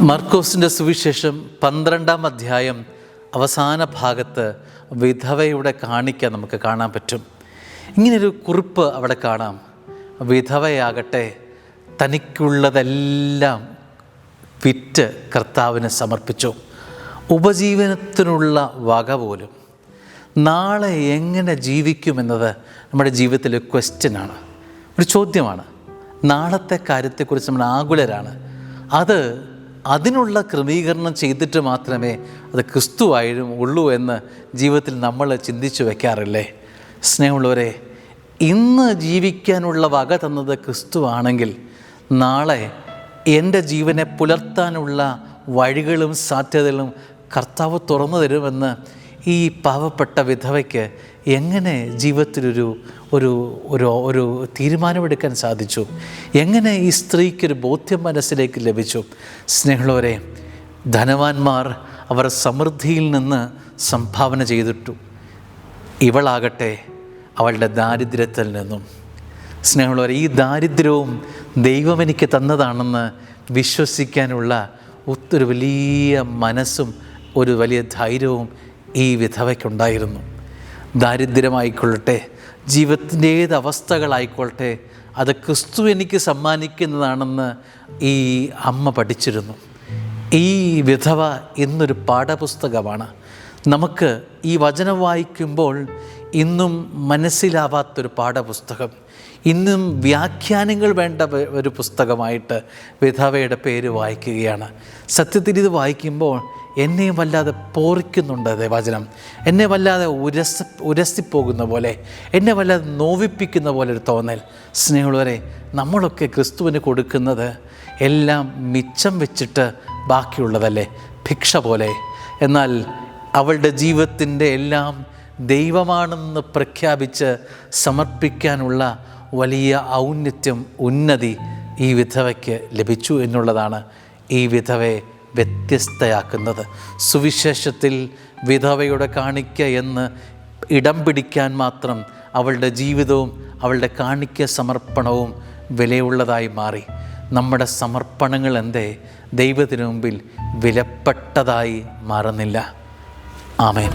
മർക്കോസിൻ്റെ സുവിശേഷം 12-ാം അധ്യായം അവസാന ഭാഗത്ത് വിധവയുടെ കാണിക്ക നമുക്ക് കാണാൻ പറ്റും. ഇങ്ങനൊരു കുറിപ്പ് അവിടെ കാണാം. വിധവയാകട്ടെ തനിക്കുള്ളതെല്ലാം വിറ്റ് കർത്താവിന് സമർപ്പിച്ചു. ഉപജീവനത്തിനുള്ള വക പോലും. നാളെ എങ്ങനെ ജീവിക്കുമെന്നത് നമ്മുടെ ജീവിതത്തിലെ ക്വസ്റ്റ്യനാണ്, ഒരു ചോദ്യമാണ്. നാളത്തെ കാര്യത്തെക്കുറിച്ച് നമ്മൾ ആകുലരാണ്. അതിനുള്ള ക്രമീകരണം ചെയ്തിട്ട് മാത്രമേ അത് ക്രിസ്തുവായും ഉള്ളൂ എന്ന് ജീവിതത്തിൽ നമ്മൾ ചിന്തിച്ചു വയ്ക്കാറില്ലേ? സ്നേഹമുള്ളവരെ, ഇന്ന് ജീവിക്കാനുള്ള വക തന്നത് ക്രിസ്തുവാണെങ്കിൽ നാളെ എൻ്റെ ജീവനെ പുലർത്താനുള്ള വഴികളും സാധ്യതകളും കർത്താവ് തുറന്നു തരുമെന്ന് ഈ പാവപ്പെട്ട വിധവയ്ക്ക് എങ്ങനെ ജീവിതത്തിലൊരു ഒരു ഒരു ഒരു തീരുമാനമെടുക്കാൻ സാധിച്ചു? എങ്ങനെ ഈ സ്ത്രീക്കൊരു ബോധ്യം മനസ്സിലേക്ക് ലഭിച്ചു? സ്നേഹമുള്ളവരെ, ധനവാന്മാർ അവർ സമൃദ്ധിയിൽ നിന്ന് സംഭാവന ചെയ്തിട്ടു. ഇവളാകട്ടെ അവളുടെ ദാരിദ്ര്യത്തിൽ നിന്നും. സ്നേഹമുള്ളവരെ, ഈ ദാരിദ്ര്യവും ദൈവം എനിക്ക് തന്നതാണെന്ന് വിശ്വസിക്കാനുള്ള ഒത്തിരി വലിയ മനസ്സും ഒരു വലിയ ധൈര്യവും ഈ വിധവയ്ക്കുണ്ടായിരുന്നു. ദാരിദ്ര്യമായിക്കൊള്ളട്ടെ, ജീവിതത്തിൻ്റെ ഏത് അവസ്ഥകളായിക്കൊള്ളട്ടെ, അത് ക്രിസ്തു എനിക്ക് സമ്മാനിക്കുന്നതാണെന്ന് ഈ അമ്മ പഠിച്ചിരുന്നു. ഈ വിധവ ഇന്നൊരു പാഠപുസ്തകമാണ്. നമുക്ക് ഈ വചനം വായിക്കുമ്പോൾ ഇന്നും മനസ്സിലാവാത്തൊരു പാഠപുസ്തകം, ഇന്നും വ്യാഖ്യാനങ്ങൾ വേണ്ട ഒരു പുസ്തകമായിട്ട് വിധവയുടെ പേര് വായിക്കുകയാണ്. സത്യത്തിൽ ഇത് വായിക്കുമ്പോൾ എന്നെയും വല്ലാതെ പോറിക്കുന്നുണ്ട് വചനം. എന്നെ വല്ലാതെ ഉരസിപ്പോകുന്ന പോലെ, എന്നെ വല്ലാതെ നോവിപ്പിക്കുന്ന പോലെ ഒരു തോന്നൽ. സ്നേഹമുള്ളവരെ, നമ്മളൊക്കെ ക്രിസ്തുവിന് കൊടുക്കുന്നത് എല്ലാം മിച്ചം വെച്ചിട്ട് ബാക്കിയുള്ളതല്ലേ, ഭിക്ഷ പോലെ. എന്നാൽ അവളുടെ ജീവിതത്തിൻ്റെ എല്ലാം ദൈവമാണെന്ന് പ്രഖ്യാപിച്ച് സമർപ്പിക്കാനുള്ള വലിയ ഔന്നത്യം, ഉന്നതി ഈ വിധവയ്ക്ക് ലഭിച്ചു എന്നുള്ളതാണ് ഈ വിധവയെ വ്യത്യസ്തയാക്കുന്നത്. സുവിശേഷത്തിൽ വിധവയുടെ കാണിക്ക എന്ന് ഇടം പിടിക്കാൻ മാത്രം അവളുടെ ജീവിതവും അവളുടെ കാണിക്ക സമർപ്പണവും വിലയുള്ളതായി മാറി. നമ്മുടെ സമർപ്പണങ്ങൾ എന്തേ ദൈവത്തിനു മുമ്പിൽ വിലപ്പെട്ടതായി മാറുന്നില്ല? ആമേൻ.